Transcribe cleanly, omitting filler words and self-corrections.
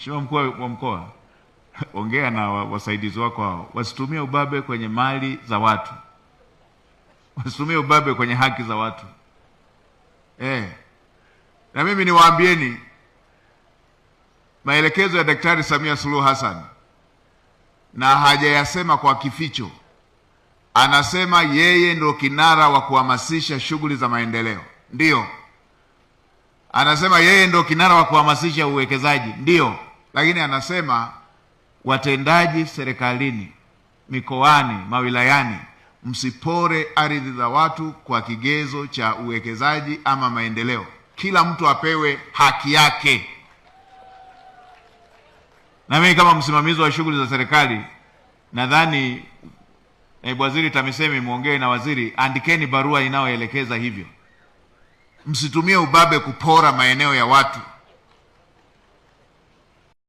Mheshimiwa Mkuu wa Mkoa, ongea na wasaidizi wako hao, wasitumie ubabe kwenye mali za watu, wasitumie ubabe kwenye haki za watu. Na mimi niwaambieni maelekezo ya Daktari Samia Suluhu Hassan, na hajayasema kwa kificho. Anasema yeye ndio kinara wa kuhamasisha shughuli za maendeleo, ndio. Anasema yeye ndio kinara wa kuhamasisha uwekezaji, ndio. Lakini anasema watendaji serikalini, mikoani, mawilayani, msipore ardhi za watu kwa kigezo cha uwekezaji ama maendeleo. Kila mtu apewe haki yake. Na mimi kama msimamizi wa shughuli za serikali, nadhani naibu waziri TAMISEMI muongee na waziri, andikeni barua inayoelekeza hivyo. Msitumie ubabe kupora maeneo ya watu.